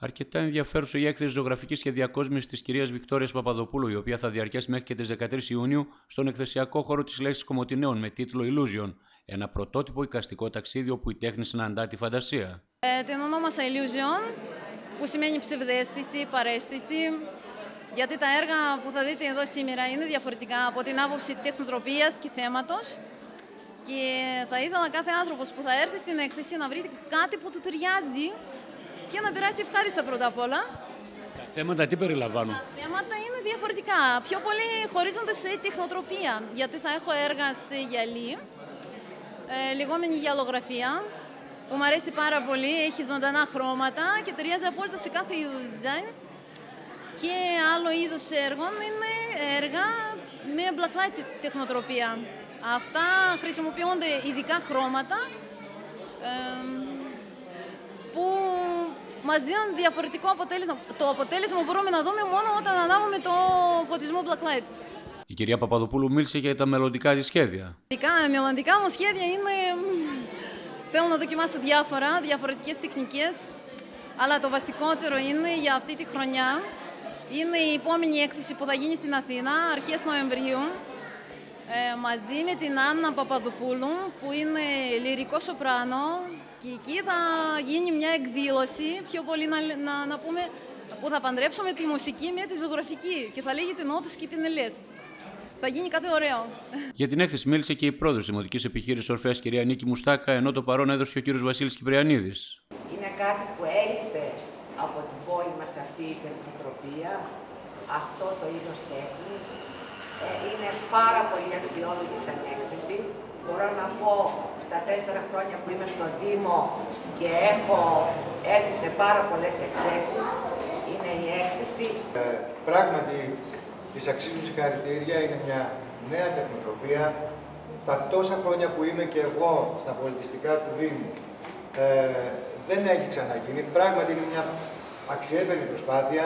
Αρκετά ενδιαφέρουσα η έκθεση ζωγραφικής και διακόσμησης της κυρίας Βικτόριας Παπαδοπούλου, η οποία θα διαρκέσει μέχρι και τις 13 Ιουνίου στον εκθεσιακό χώρο της Λέσχης Κομοτηναίων με τίτλο Illusion. Ένα πρωτότυπο εικαστικό ταξίδι όπου η τέχνη συναντά τη φαντασία. Την ονόμασα Illusion, που σημαίνει ψευδαίσθηση, παραίσθηση, γιατί τα έργα που θα δείτε εδώ σήμερα είναι διαφορετικά από την άποψη τεχνοτροπίας και θέματος. Και θα ήθελα κάθε άνθρωπος που θα έρθει στην έκθεση να βρει κάτι που του ταιριάζει και να περάσει ευχάριστα πρώτα απ' όλα. Τα θέματα τι περιλαμβάνουν? Τα θέματα είναι διαφορετικά. Πιο πολύ χωρίζονται σε τεχνοτροπία, γιατί θα έχω έργα σε γυαλί, λεγόμενη γυαλογραφία, που μου αρέσει πάρα πολύ, έχει ζωντανά χρώματα και ταιριάζει απόλυτα σε κάθε είδους design. Και άλλο είδος έργων είναι έργα με blacklight τεχνοτροπία. Αυτά χρησιμοποιούνται ειδικά χρώματα που μας δίνουν διαφορετικό αποτέλεσμα. Το αποτέλεσμα μπορούμε να δούμε μόνο όταν ανάβουμε το φωτισμό blacklight. Η κυρία Παπαδοπούλου μίλησε για τα μελλοντικά της σχέδια. Τα μελλοντικά μου σχέδια είναι... Θέλω να δοκιμάσω διαφορετικές τεχνικές, αλλά το βασικότερο είναι για αυτή τη χρονιά. Είναι η επόμενη έκθεση που θα γίνει στην Αθήνα, αρχές Νοεμβρίου, μαζί με την Άννα Παπαδοπούλου, που είναι λυρικό σοπράνο, και εκεί θα γίνει μια εκδήλωση, πιο πολύ να πούμε, που θα παντρέψουμε τη μουσική με τη ζωγραφική και θα λέγεται Νότες και Πινελές. Θα γίνει κάτι ωραίο. Για την έκθεση μίλησε και η πρόεδρος της Δημοτικής Επιχείρησης Ορφέας, κυρία Νίκη Μουστάκα, ενώ το παρόν έδωσε και ο κύριος Βασίλης Κυπριανίδης. Είναι κάτι που έλειπε από την πόλη μας αυτή η τεχνοτροπία, αυτό το είδος τέχνης. Είναι πάρα πολύ αξιόλογη σαν έκθεση. Μπορώ να πω στα 4 χρόνια που είμαι στο Δήμο και έχω έρθει σε πάρα πολλές εκθέσεις, είναι η έκθεση. Πράγματι, της αξίζουν συγχαρητήρια, είναι μια νέα τεχνοτροπία. Τα τόσα χρόνια που είμαι και εγώ στα πολιτιστικά του Δήμου δεν έχει ξαναγίνει. Πράγματι είναι μια αξιέπαινη προσπάθεια.